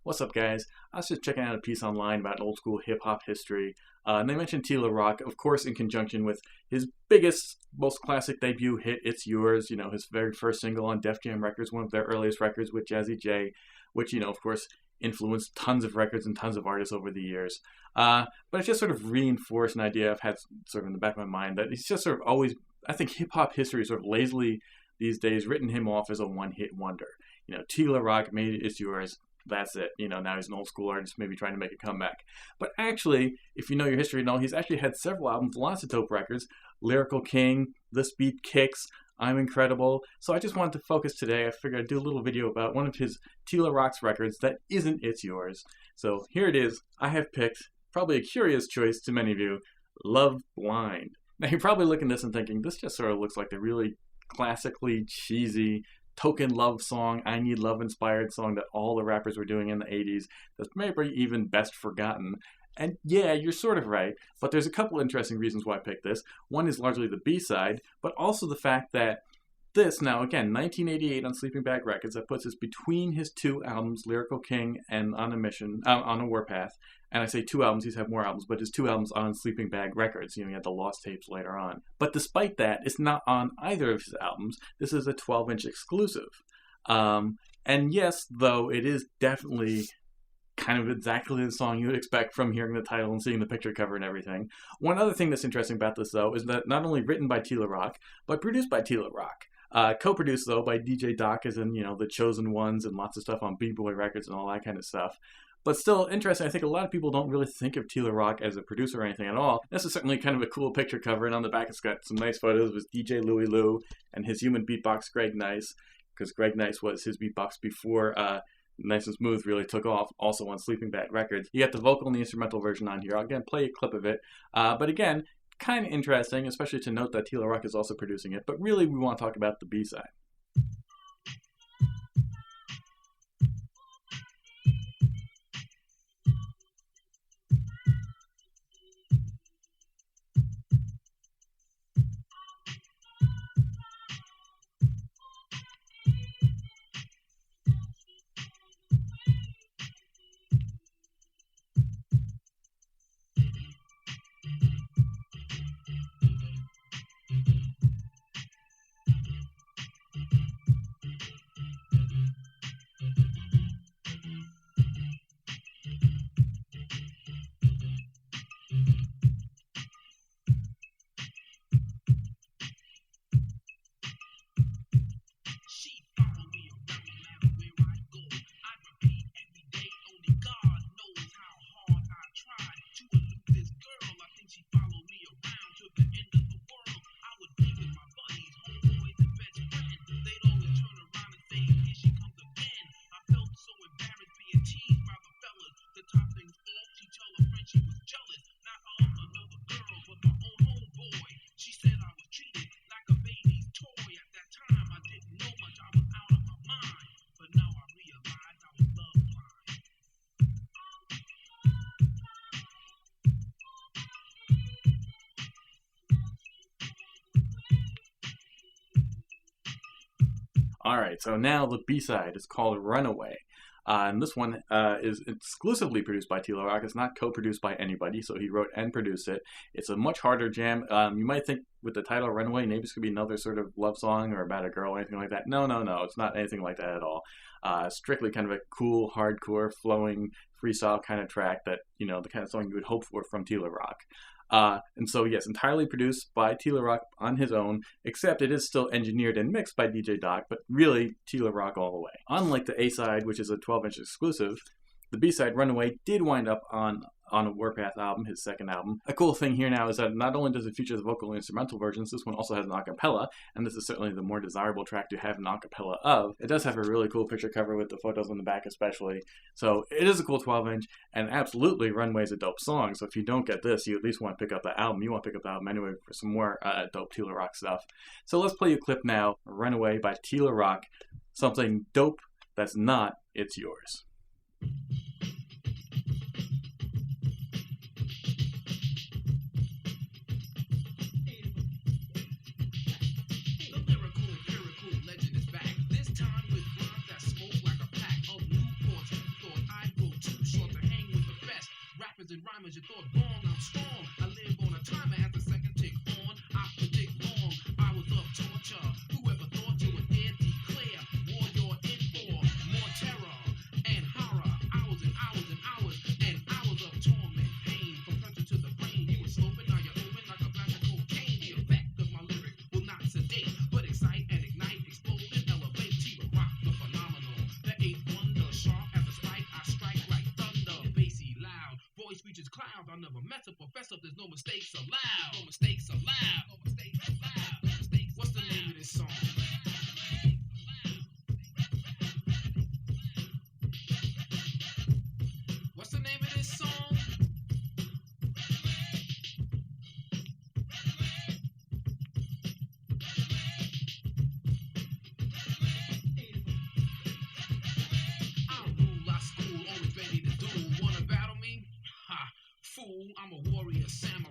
What's up, guys? I was just checking out a piece online about old school hip hop history, and they mentioned Tila Rock, of course, in conjunction with his biggest, most classic debut hit, "It's Yours." His very first single on Def Jam Records, one of their earliest records with Jazzy J, which of course, influenced tons of records and tons of artists over the years. But it just sort of reinforced an idea I've had sort of in the back of my mind that he's just sort of always, I think, hip hop history sort of lazily these days written him off as a one-hit wonder. Tila Rock made "It's Yours." That's it. Now he's an old school artist, maybe trying to make a comeback. But actually, if you know your history and all, he's actually had several albums, lots of dope records. Lyrical King, This Beat Kicks, I'm Incredible. So I just wanted to focus today. I figured I'd do a little video about one of his Tila Rock's records that isn't It's Yours. So here it is. I have picked, probably a curious choice to many of you, Love Blind. Now you're probably looking at this and thinking, this just sort of looks like the really classically cheesy token love song, I Need Love inspired song that all the rappers were doing in the 80s that's maybe even best forgotten. And yeah, you're sort of right, but there's a couple interesting reasons why I picked this. One is largely the B-side, but also the fact that this, now again, 1988 on Sleeping Bag Records, that puts us between his two albums, Lyrical King and On a Mission, On a Warpath. And I say two albums, he's had more albums, but his two albums on Sleeping Bag Records. He had the Lost Tapes later on. But despite that, it's not on either of his albums. This is a 12-inch exclusive. And yes, though, it is definitely kind of exactly the song you would expect from hearing the title and seeing the picture cover and everything. One other thing that's interesting about this, though, is that not only written by Tila Rock, but produced by Tila Rock. Co-produced, though, by DJ Doc, as in, The Chosen Ones and lots of stuff on B-Boy Records and all that kind of stuff. But still interesting, I think a lot of people don't really think of Tila Rock as a producer or anything at all. This is certainly kind of a cool picture cover, and on the back it's got some nice photos with DJ Louie Lou and his human beatbox, Greg Nice, because Greg Nice was his beatbox before Nice and Smooth really took off, also on Sleeping Bag Records. You got the vocal and the instrumental version on here. I'll again play a clip of it. But again, kind of interesting, especially to note that Tila Rock is also producing it. But really, we want to talk about the B-side. Alright, so now the B-side is called Runaway. And this one is exclusively produced by Tila Rock. It's not co-produced by anybody, so he wrote and produced it. It's a much harder jam. You might think with the title Runaway, maybe it's going to be another sort of love song or about a girl or anything like that. No. It's not anything like that at all. Strictly kind of a cool, hardcore, flowing, freestyle kind of track that, the kind of song you would hope for from Tila Rock. And so, yes, entirely produced by Tila Rock on his own, except it is still engineered and mixed by DJ Doc, but really Tila Rock all the way. Unlike the A-side, which is a 12-inch exclusive, the B-side, Runaway, did wind up on a Warpath album, his second album. A cool thing here now is that not only does it feature the vocal and instrumental versions, this one also has an acapella, and this is certainly the more desirable track to have an acapella of. It does have a really cool picture cover with the photos on the back especially, so it is a cool 12-inch, and absolutely Runaway's a dope song, so if you don't get this, you at least want to pick up the album. You want to pick up the album anyway for some more dope Tila Rock stuff. So let's play you a clip now, Runaway by Tila Rock, something dope that's not It's Yours. and rhymers, you thought wrong, I'm strong. I live on a timer as the second tick on. I predict long hours of torture. Whoever thought you would dare declare war you're in for? More terror and horror. Hours and hours and hours and hours of torment, pain from pressure to the brain. You were sloping, now you're open like a blast of cocaine. The effect of my lyric will not sedate, but excite and ignite, explode and elevate. Tila Rock, the phenomenal, the eighth wonder, sharp as a spike. I strike like thunder, bassy, loud, voice reaches clouds. I'll never mess up or fess up. There's no mistakes allowed. No mistakes allowed. No mistakes allowed. No mistakes. What's the name of this song? What's the name of this song? I rule, I school, always ready to duel. Wanna battle me? Ha, fool, I'm a warrior, samurai.